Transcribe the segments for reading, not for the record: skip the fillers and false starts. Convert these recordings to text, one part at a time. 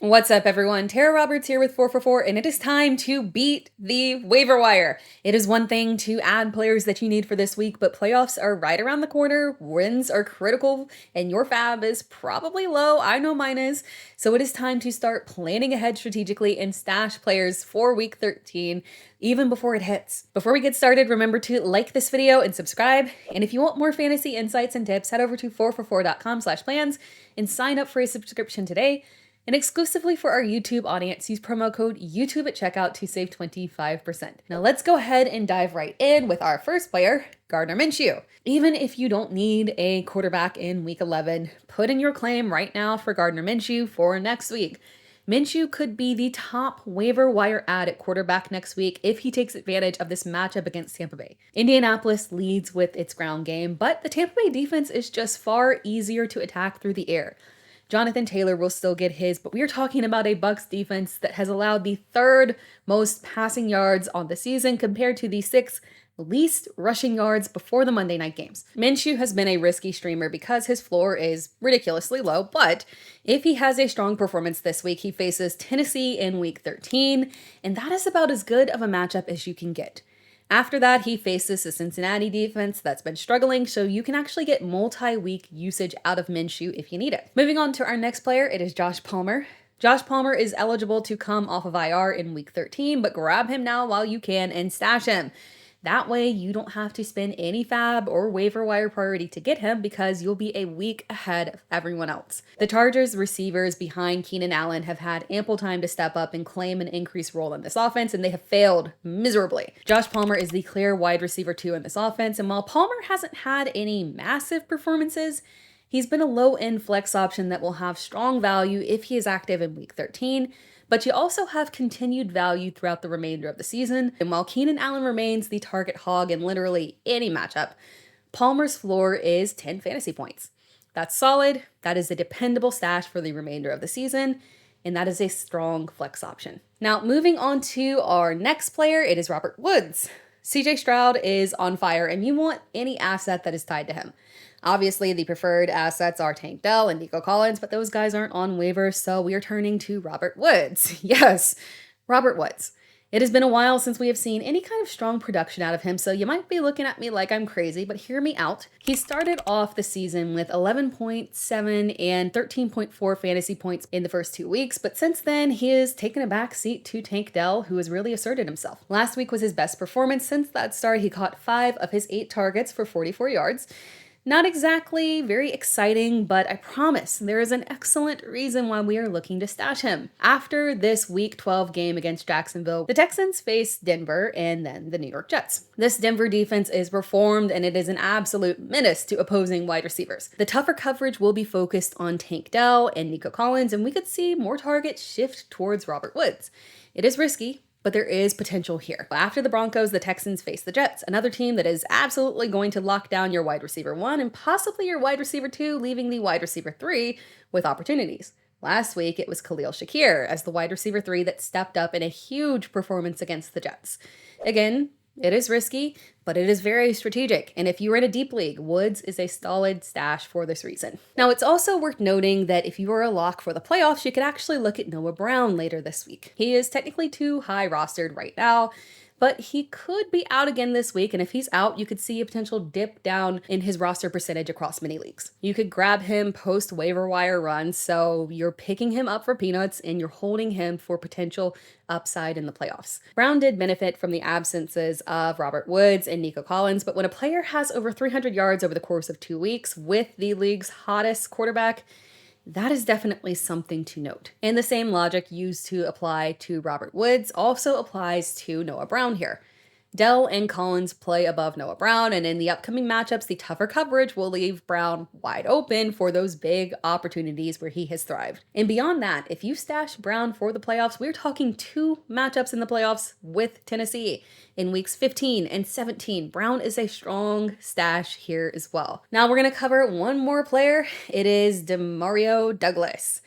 What's up, everyone? Tara Roberts here with 444, and it is time to beat the waiver wire. It is one thing to add players that you need for this week, but playoffs are right around the corner, wins are critical, and your fab is probably low. I know mine is. So it is time to start planning ahead strategically and stash players for week 13, even before it hits. Before we get started, remember to like this video and subscribe. And if you want more fantasy insights and tips, head over to 444.com/plans and sign up for a subscription today. And exclusively for our YouTube audience, use promo code YouTube at checkout to save 25%. Now let's go ahead and dive right in with our first player, Gardner Minshew. Even if you don't need a quarterback in week 11, put in your claim right now for Gardner Minshew for next week. Minshew could be the top waiver wire add at quarterback next week if he takes advantage of this matchup against Tampa Bay. Indianapolis leads with its ground game, but the Tampa Bay defense is just far easier to attack through the air. Jonathan Taylor will still get his, but we are talking about a Bucs defense that has allowed the third most passing yards on the season compared to the sixth least rushing yards before the Monday night games. Minshew has been a risky streamer because his floor is ridiculously low, but if he has a strong performance this week, he faces Tennessee in week 13, and that is about as good of a matchup as you can get. After that, he faces the Cincinnati defense that's been struggling, so you can actually get multi-week usage out of Minshew if you need it. Moving on to our next player, it is Josh Palmer. Josh Palmer is eligible to come off of IR in week 13, but grab him now while you can and stash him. That way, you don't have to spend any fab or waiver wire priority to get him because you'll be a week ahead of everyone else. The Chargers receivers behind Keenan Allen have had ample time to step up and claim an increased role in this offense, and they have failed miserably. Josh Palmer is the clear wide receiver 2 in this offense, and while Palmer hasn't had any massive performances, he's been a low-end flex option that will have strong value if he is active in week 13, but you also have continued value throughout the remainder of the season. And while Keenan Allen remains the target hog in literally any matchup, Palmer's floor is 10 fantasy points. That's solid. That is a dependable stash for the remainder of the season, and that is a strong flex option. Now, moving on to our next player, it is Robert Woods. CJ Stroud is on fire, and you want any asset that is tied to him. Obviously, the preferred assets are Tank Dell and Nico Collins, but those guys aren't on waivers, so we are turning to Robert Woods. Yes, Robert Woods. It has been a while since we have seen any kind of strong production out of him, so you might be looking at me like I'm crazy, but hear me out. He started off the season with 11.7 and 13.4 fantasy points in the first 2 weeks, but since then, he has taken a back seat to Tank Dell, who has really asserted himself. Last week was his best performance. Since that start, he caught 5 of his 8 targets for 44 yards. Not exactly very exciting, but I promise there is an excellent reason why we are looking to stash him. After this Week 12 game against Jacksonville, the Texans face Denver and then the New York Jets. This Denver defense is reformed and it is an absolute menace to opposing wide receivers. The tougher coverage will be focused on Tank Dell and Nico Collins, and we could see more targets shift towards Robert Woods. It is risky, but there is potential here. After the Broncos, the Texans face the Jets, another team that is absolutely going to lock down your wide receiver 1 and possibly your wide receiver 2, leaving the wide receiver 3 with opportunities. Last week, it was Khalil Shakir as the wide receiver 3 that stepped up in a huge performance against the Jets. Again, it is risky, but it is very strategic. And if you're in a deep league, Woods is a solid stash for this reason. Now, it's also worth noting that if you are a lock for the playoffs, you could actually look at Noah Brown later this week. He is technically too high rostered right now, but he could be out again this week, and if he's out, you could see a potential dip down in his roster percentage across many leagues. You could grab him post waiver wire runs, so you're picking him up for peanuts and you're holding him for potential upside in the playoffs. Brown did benefit from the absences of Robert Woods and Nico Collins, but when a player has over 300 yards over the course of 2 weeks with the league's hottest quarterback, that is definitely something to note. And the same logic used to apply to Robert Woods also applies to Noah Brown here. Dell and Collins play above Noah Brown, and in the upcoming matchups, the tougher coverage will leave Brown wide open for those big opportunities where he has thrived. And beyond that, if you stash Brown for the playoffs, we're talking 2 matchups in the playoffs with Tennessee. In weeks 15 and 17, Brown is a strong stash here as well. Now we're going to cover one more player. It is Demario Douglas.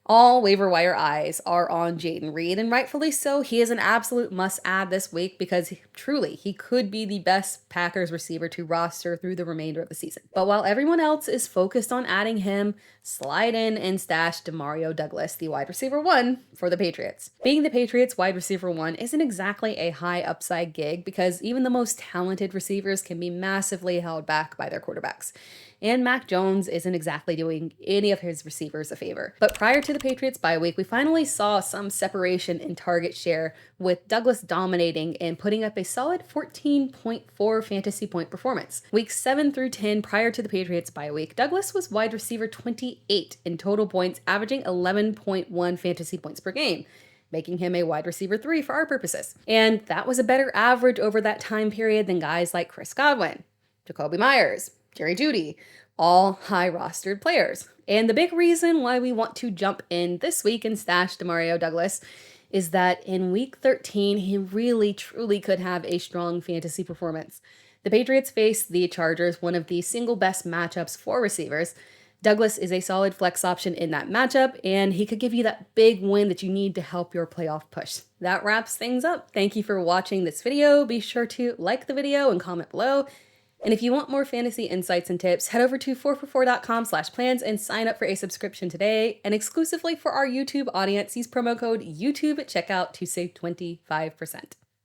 All waiver wire eyes are on Jaden Reed, and rightfully so. He is an absolute must-add this week because truly, he could be the best Packers receiver to roster through the remainder of the season. But while everyone else is focused on adding him, slide in and stash Demario Douglas, the wide receiver 1 for the Patriots. Being the Patriots wide receiver 1 isn't exactly a high upside gig because even the most talented receivers can be massively held back by their quarterbacks. And Mac Jones isn't exactly doing any of his receivers a favor. But prior to the Patriots bye week, we finally saw some separation in target share, with Douglas dominating and putting up a solid 14.4 fantasy point performance. Weeks 7 through 10 prior to the Patriots bye week, Douglas was wide receiver 28 in total points, averaging 11.1 fantasy points per game, making him a wide receiver 3 for our purposes. And that was a better average over that time period than guys like Chris Godwin, Jacoby Myers, Jerry Jeudy, all high rostered players. And the big reason why we want to jump in this week and stash Demario Douglas is that in week 13, he really truly could have a strong fantasy performance. The Patriots face the Chargers, one of the single best matchups for receivers. Douglas is a solid flex option in that matchup, and he could give you that big win that you need to help your playoff push. That wraps things up. Thank you for watching this video. Be sure to like the video and comment below. And if you want more fantasy insights and tips, head over to 4for4.com/plans and sign up for a subscription today. And exclusively for our YouTube audience, use promo code YouTube at checkout to save 25%.